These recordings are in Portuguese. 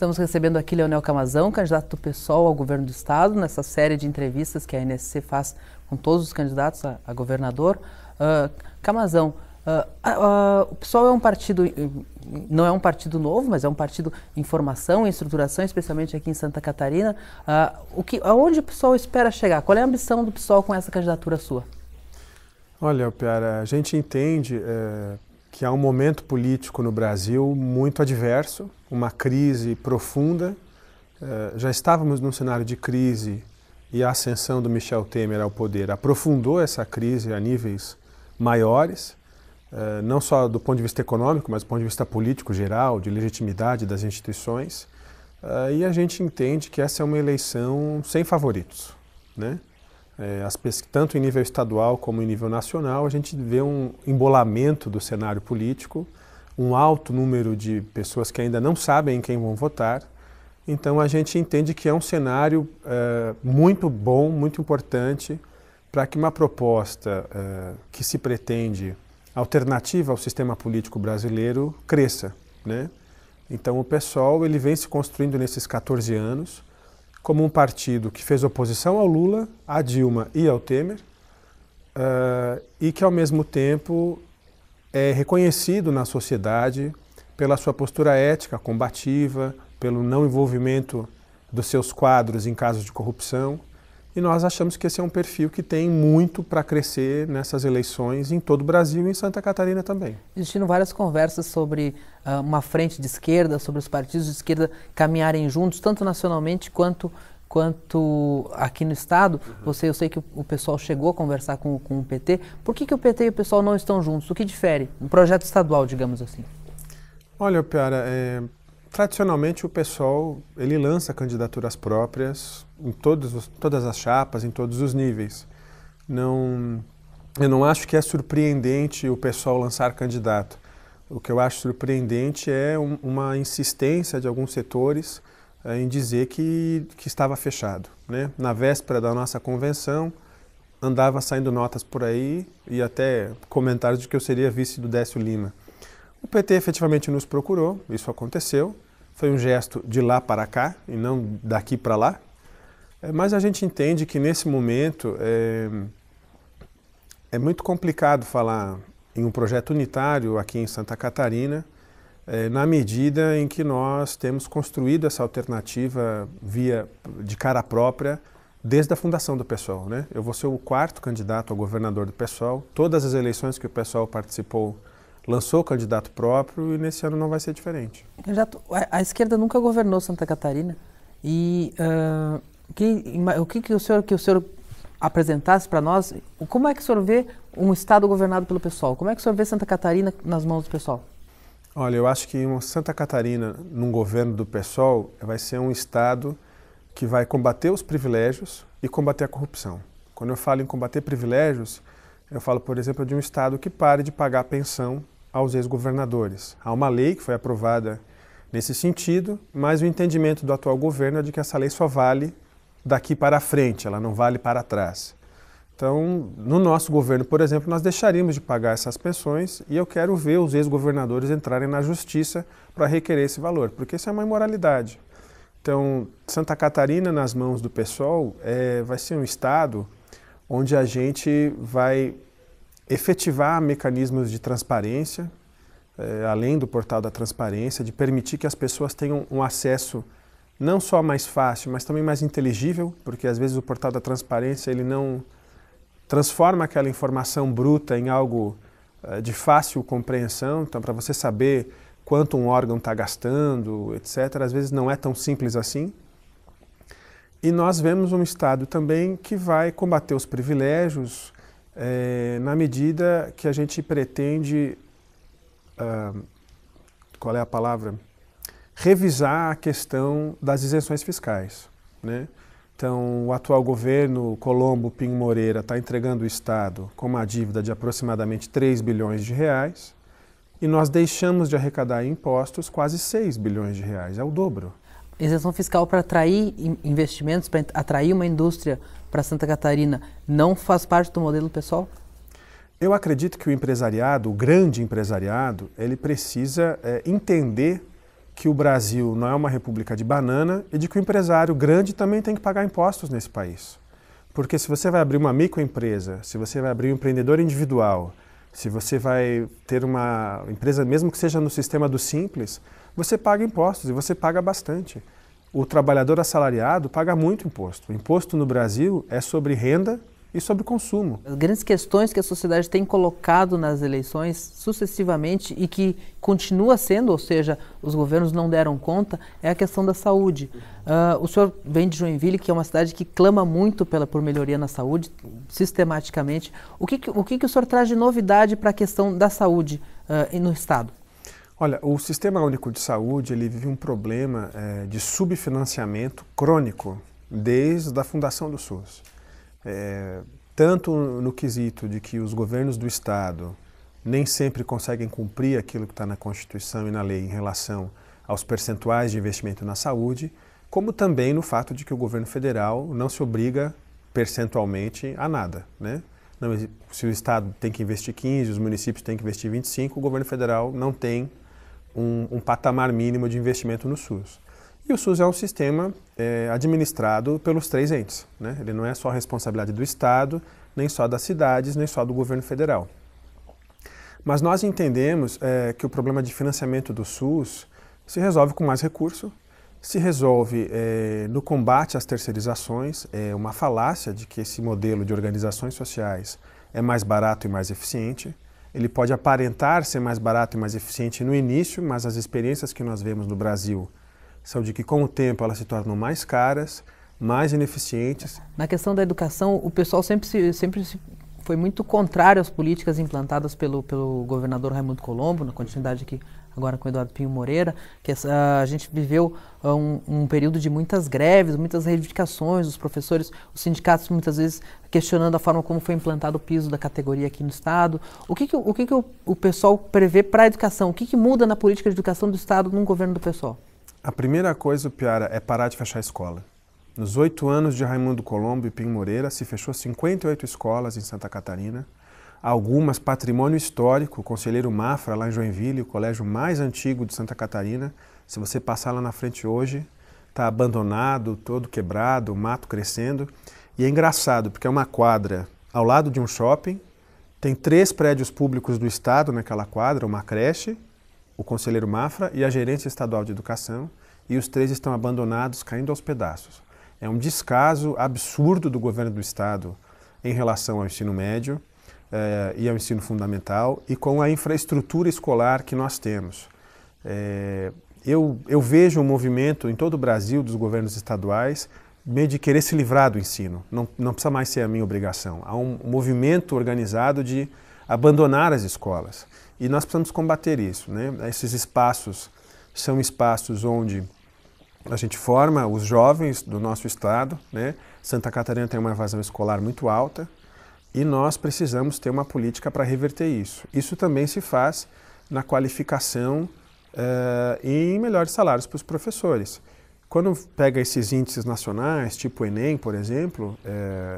Estamos recebendo aqui Leonel Camazão, candidato do PSOL ao governo do estado, nessa série de entrevistas que a NSC faz com todos os candidatos a governador. Camazão, o PSOL é um partido, não é um partido novo, mas é um partido em formação, em estruturação, especialmente aqui em Santa Catarina. Aonde o PSOL espera chegar? Qual é a ambição do PSOL com essa candidatura sua? Olha, Piara, a gente entende que há um momento político no Brasil muito adverso, uma crise profunda. Já estávamos num cenário de crise e a ascensão do Michel Temer ao poder aprofundou essa crise a níveis maiores, não só do ponto de vista econômico, mas do ponto de vista político geral, de legitimidade das instituições. E a gente entende que essa é uma eleição sem favoritos, né? Tanto em nível estadual como em nível nacional, a gente vê um embolamento do cenário político, um alto número de pessoas que ainda não sabem em quem vão votar. Então a gente entende que é um cenário muito bom, muito importante, para que uma proposta que se pretende alternativa ao sistema político brasileiro cresça, né? Então o PSOL ele vem se construindo nesses 14 anos, como um partido que fez oposição ao Lula, à Dilma e ao Temer, e que ao mesmo tempo é reconhecido na sociedade pela sua postura ética, combativa, pelo não envolvimento dos seus quadros em casos de corrupção. E nós achamos que esse é um perfil que tem muito para crescer nessas eleições em todo o Brasil e em Santa Catarina também. Existiram várias conversas sobre uma frente de esquerda, sobre os partidos de esquerda caminharem juntos, tanto nacionalmente quanto aqui no estado. Eu sei que o pessoal chegou a conversar com o PT. Por que o PT e o PSOL não estão juntos? O que difere? Um projeto estadual, digamos assim. Olha, Piara, tradicionalmente o PSOL ele lança candidaturas próprias em todas as chapas, em todos os níveis. Eu não acho que é surpreendente o PSOL lançar candidato. O que eu acho surpreendente é uma insistência de alguns setores em dizer que estava fechado, né? Na véspera da nossa convenção, andava saindo notas por aí e até comentários de que eu seria vice do Décio Lima. O PT efetivamente nos procurou, isso aconteceu. Foi um gesto de lá para cá e não daqui para lá. Mas a gente entende que nesse momento é muito complicado falar em um projeto unitário aqui em Santa Catarina, na medida em que nós temos construído essa alternativa de cara própria desde a fundação do PSOL, né? Eu vou ser o 4º candidato a governador do PSOL. Todas as eleições que o PSOL participou lançou candidato próprio e nesse ano não vai ser diferente. Candidato, a esquerda nunca governou Santa Catarina e o que o senhor apresentasse para nós, como é que o senhor vê um estado governado pelo PSOL? Como é que o senhor vê Santa Catarina nas mãos do PSOL? Olha, eu acho que Santa Catarina, num governo do PSOL, vai ser um estado que vai combater os privilégios e combater a corrupção. Quando eu falo em combater privilégios, eu falo, por exemplo, de um estado que pare de pagar pensão aos ex-governadores. Há uma lei que foi aprovada nesse sentido, mas o entendimento do atual governo é de que essa lei só vale daqui para frente, ela não vale para trás. Então, no nosso governo, por exemplo, nós deixaríamos de pagar essas pensões e eu quero ver os ex-governadores entrarem na justiça para requerer esse valor, porque isso é uma imoralidade. Então, Santa Catarina, nas mãos do PSOL, vai ser um estado onde a gente vai efetivar mecanismos de transparência, além do portal da transparência, de permitir que as pessoas tenham um acesso não só mais fácil, mas também mais inteligível, porque às vezes o portal da transparência ele não transforma aquela informação bruta em algo de fácil compreensão. Então, para você saber quanto um órgão está gastando, etc., às vezes não é tão simples assim. E nós vemos um Estado também que vai combater os privilégios na medida que a gente pretende, qual é a palavra? Revisar a questão das isenções fiscais, né? Então, o atual governo Colombo Pinho Moreira está entregando o Estado com uma dívida de aproximadamente 3 bilhões de reais e nós deixamos de arrecadar em impostos quase 6 bilhões de reais, é o dobro. Isenção fiscal para atrair investimentos, para atrair uma indústria para Santa Catarina, não faz parte do modelo PSOL? Eu acredito que o empresariado, o grande empresariado, ele precisa entender que o Brasil não é uma república de banana e de que o empresário grande também tem que pagar impostos nesse país. Porque se você vai abrir uma microempresa, se você vai abrir um empreendedor individual, se você vai ter uma empresa, mesmo que seja no sistema do Simples, você paga impostos e você paga bastante. O trabalhador assalariado paga muito imposto. O imposto no Brasil é sobre renda e sobre consumo. As grandes questões que a sociedade tem colocado nas eleições sucessivamente e que continua sendo, ou seja, os governos não deram conta, é a questão da saúde. O senhor vem de Joinville, que é uma cidade que clama muito por melhoria na saúde, sistematicamente. O que o senhor traz de novidade para a questão da saúde no Estado? Olha, o Sistema Único de Saúde ele vive um problema de subfinanciamento crônico desde a fundação do SUS. Tanto no quesito de que os governos do Estado nem sempre conseguem cumprir aquilo que está na Constituição e na lei em relação aos percentuais de investimento na saúde, como também no fato de que o governo federal não se obriga percentualmente a nada, né? Se o Estado tem que investir 15, os municípios têm que investir 25, o governo federal não tem um patamar mínimo de investimento no SUS. E o SUS é um sistema administrado pelos 3 entes, né? Ele não é só a responsabilidade do Estado, nem só das cidades, nem só do governo federal. Mas nós entendemos que o problema de financiamento do SUS se resolve com mais recurso, se resolve no combate às terceirizações. É uma falácia de que esse modelo de organizações sociais é mais barato e mais eficiente. Ele pode aparentar ser mais barato e mais eficiente no início, mas as experiências que nós vemos no Brasil são de que, com o tempo, elas se tornam mais caras, mais ineficientes. Na questão da educação, o pessoal sempre foi muito contrário às políticas implantadas pelo governador Raimundo Colombo, na continuidade aqui agora com o Eduardo Pinho Moreira, que a gente viveu um período de muitas greves, muitas reivindicações, os professores, os sindicatos muitas vezes questionando a forma como foi implantado o piso da categoria aqui no Estado. O que o pessoal prevê para a educação? O que muda na política de educação do Estado num governo do pessoal? A primeira coisa, Piara, é parar de fechar a escola. Nos 8 anos de Raimundo Colombo e Pinho Moreira, se fechou 58 escolas em Santa Catarina, algumas patrimônio histórico, o Conselheiro Mafra, lá em Joinville, o colégio mais antigo de Santa Catarina. Se você passar lá na frente hoje, está abandonado, todo quebrado, o mato crescendo. E é engraçado, porque é uma quadra ao lado de um shopping, tem 3 prédios públicos do Estado naquela quadra, uma creche, o Conselheiro Mafra e a Gerência Estadual de Educação, e os 3 estão abandonados, caindo aos pedaços. É um descaso absurdo do governo do Estado em relação ao ensino médio e ao ensino fundamental e com a infraestrutura escolar que nós temos. Eu vejo um movimento em todo o Brasil dos governos estaduais meio de querer se livrar do ensino. Não precisa mais ser a minha obrigação. Há um movimento organizado de abandonar as escolas. E nós precisamos combater isso, né? Esses espaços são espaços onde a gente forma os jovens do nosso estado, né? Santa Catarina tem uma evasão escolar muito alta e nós precisamos ter uma política para reverter isso. Isso também se faz na qualificação e em melhores salários para os professores. Quando pega esses índices nacionais, tipo Enem, por exemplo,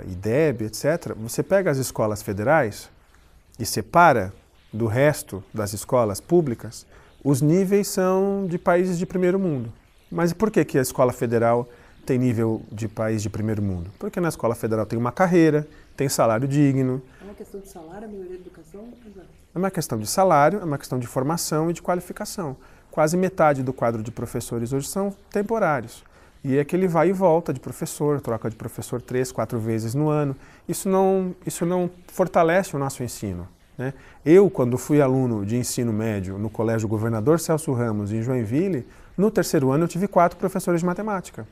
IDEB, etc., você pega as escolas federais e separa do resto das escolas públicas, os níveis são de países de primeiro mundo. Mas por que a escola federal tem nível de país de primeiro mundo? Porque na escola federal tem uma carreira, tem salário digno. É uma questão de salário, a melhoria da educação? É uma questão de salário, é uma questão de formação e de qualificação. Quase metade do quadro de professores hoje são temporários. E é aquele vai e volta de professor, troca de professor 3, 4 vezes no ano. Isso não fortalece o nosso ensino, né? Eu, quando fui aluno de ensino médio no Colégio Governador Celso Ramos, em Joinville, no 3º ano eu tive 4 professores de matemática.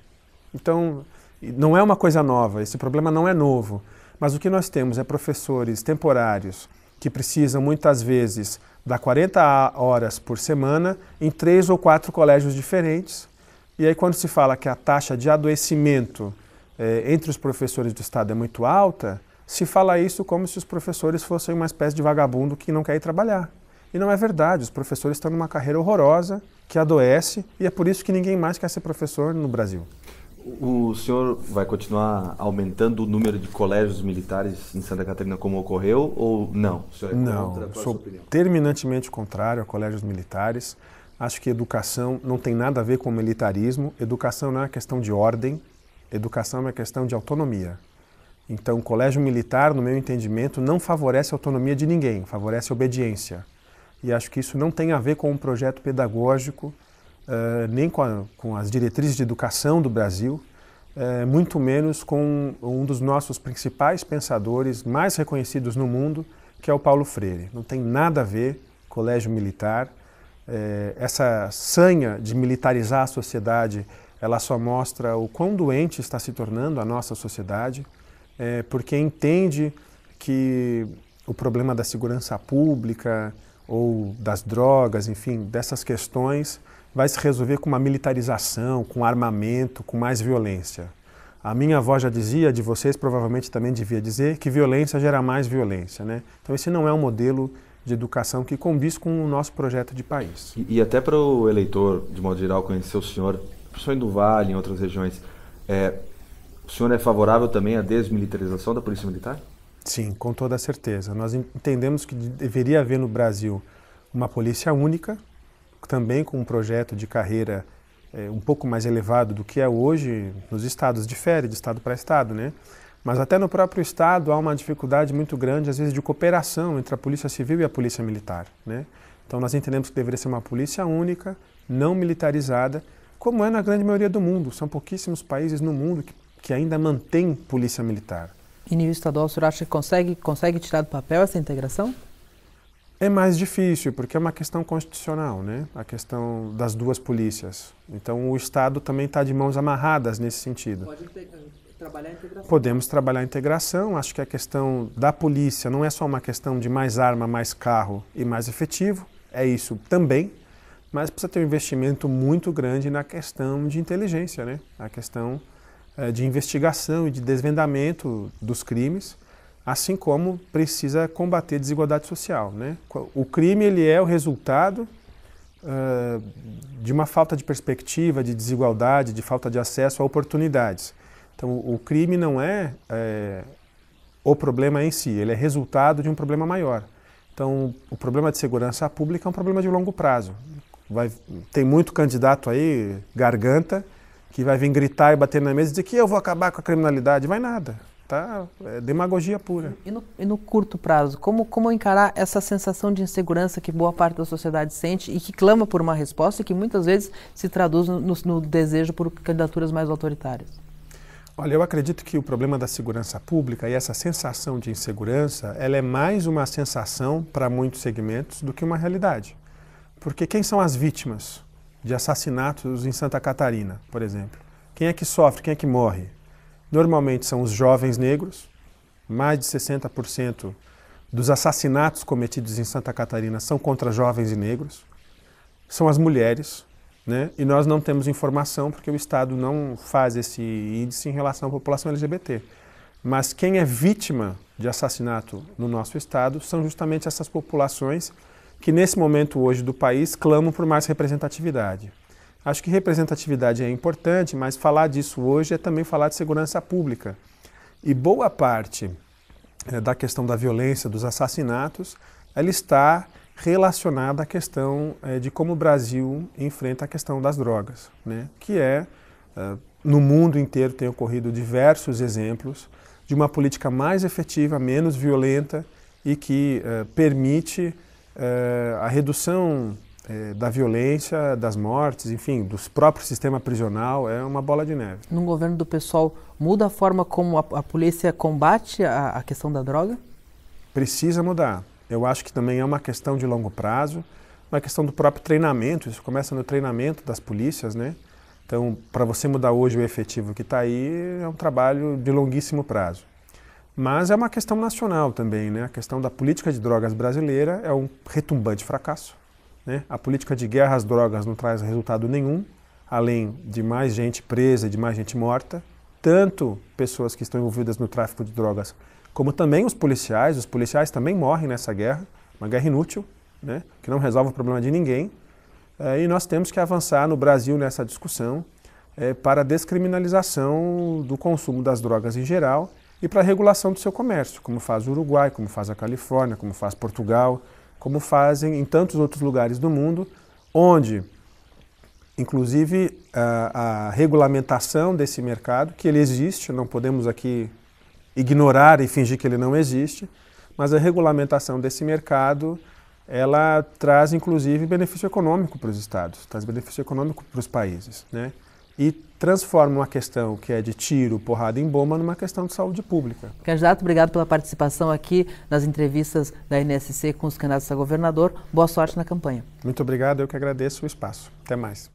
Então, não é uma coisa nova, esse problema não é novo. Mas o que nós temos é professores temporários que precisam muitas vezes dar 40 horas por semana em 3 ou 4 colégios diferentes. E aí quando se fala que a taxa de adoecimento entre os professores do Estado é muito alta, se fala isso como se os professores fossem uma espécie de vagabundo que não quer ir trabalhar. E não é verdade, os professores estão numa carreira horrorosa, que adoece, e é por isso que ninguém mais quer ser professor no Brasil. O senhor vai continuar aumentando o número de colégios militares em Santa Catarina como ocorreu ou não? O senhor é contra? Não, sou terminantemente contrário a colégios militares. Acho que educação não tem nada a ver com militarismo. Educação não é uma questão de ordem, educação é uma questão de autonomia. Então, o colégio militar, no meu entendimento, não favorece a autonomia de ninguém, favorece a obediência. E acho que isso não tem a ver com um projeto pedagógico, nem com as diretrizes de educação do Brasil, muito menos com um dos nossos principais pensadores mais reconhecidos no mundo, que é o Paulo Freire. Não tem nada a ver colégio militar. Essa sanha de militarizar a sociedade, ela só mostra o quão doente está se tornando a nossa sociedade, porque entende que o problema da segurança pública ou das drogas, enfim, dessas questões, vai se resolver com uma militarização, com armamento, com mais violência. A minha avó já dizia, de vocês provavelmente também devia dizer, que violência gera mais violência, né? Então esse não é um modelo de educação que condiz com o nosso projeto de país. E até para o eleitor, de modo geral, conhecer o senhor, principalmente do Vale, em outras regiões, o senhor é favorável também à desmilitarização da Polícia Militar? Sim, com toda certeza. Nós entendemos que deveria haver no Brasil uma polícia única, também com um projeto de carreira um pouco mais elevado do que é hoje nos estados. Difere de estado para estado, né? Mas até no próprio estado há uma dificuldade muito grande, às vezes, de cooperação entre a Polícia Civil e a Polícia Militar, né? Então nós entendemos que deveria ser uma polícia única, não militarizada, como é na grande maioria do mundo. São pouquíssimos países no mundo que ainda mantêm polícia militar. Em nível estadual, o senhor acha que consegue tirar do papel essa integração? É mais difícil, porque é uma questão constitucional, né? A questão das duas polícias. Então o Estado também está de mãos amarradas nesse sentido. Pode trabalhar a integração. Podemos trabalhar a integração. Acho que a questão da polícia não é só uma questão de mais arma, mais carro e mais efetivo. É isso também, mas precisa ter um investimento muito grande na questão de inteligência, né? A questão de investigação e de desvendamento dos crimes, assim como precisa combater a desigualdade social, né? O crime ele é o resultado de uma falta de perspectiva, de desigualdade, de falta de acesso a oportunidades. Então o crime não é o problema em si, ele é resultado de um problema maior. Então o problema de segurança pública é um problema de longo prazo. Tem muito candidato aí, garganta, que vai vir gritar e bater na mesa e dizer que eu vou acabar com a criminalidade. Vai nada, tá? É demagogia pura. E no curto prazo, como encarar essa sensação de insegurança que boa parte da sociedade sente e que clama por uma resposta e que muitas vezes se traduz no desejo por candidaturas mais autoritárias? Olha, eu acredito que o problema da segurança pública e essa sensação de insegurança, ela é mais uma sensação para muitos segmentos do que uma realidade. Porque quem são as vítimas de assassinatos em Santa Catarina, por exemplo? Quem é que sofre, quem é que morre? Normalmente são os jovens negros. Mais de 60% dos assassinatos cometidos em Santa Catarina são contra jovens e negros. São as mulheres, né? E nós não temos informação porque o Estado não faz esse índice em relação à população LGBT. Mas quem é vítima de assassinato no nosso Estado são justamente essas populações que nesse momento hoje do país clamam por mais representatividade. Acho que representatividade é importante, mas falar disso hoje é também falar de segurança pública. E boa parte da questão da violência, dos assassinatos, ela está relacionada à questão de como o Brasil enfrenta a questão das drogas, né? Que no mundo inteiro tem ocorrido diversos exemplos de uma política mais efetiva, menos violenta e que permite a redução da violência, das mortes, enfim, do próprio sistema prisional. É uma bola de neve. No governo do PSOL, muda a forma como a polícia combate a questão da droga? Precisa mudar. Eu acho que também é uma questão de longo prazo, uma questão do próprio treinamento. Isso começa no treinamento das polícias, né? Então, para você mudar hoje o efetivo que está aí, é um trabalho de longuíssimo prazo. Mas é uma questão nacional também, né? A questão da política de drogas brasileira é um retumbante fracasso, né? A política de guerra às drogas não traz resultado nenhum, além de mais gente presa, de mais gente morta, tanto pessoas que estão envolvidas no tráfico de drogas, como também os policiais também morrem nessa guerra, uma guerra inútil, né? Que não resolve o problema de ninguém. E nós temos que avançar no Brasil nessa discussão para a descriminalização do consumo das drogas em geral, e para a regulação do seu comércio, como faz o Uruguai, como faz a Califórnia, como faz Portugal, como fazem em tantos outros lugares do mundo, onde inclusive a regulamentação desse mercado, que ele existe, não podemos aqui ignorar e fingir que ele não existe, mas a regulamentação desse mercado, ela traz inclusive benefício econômico para os estados, traz benefício econômico para os países, né? E transforma uma questão que é de tiro, porrada em bomba, numa questão de saúde pública. Candidato, obrigado pela participação aqui nas entrevistas da NSC com os candidatos a governador. Boa sorte na campanha. Muito obrigado, eu que agradeço o espaço. Até mais.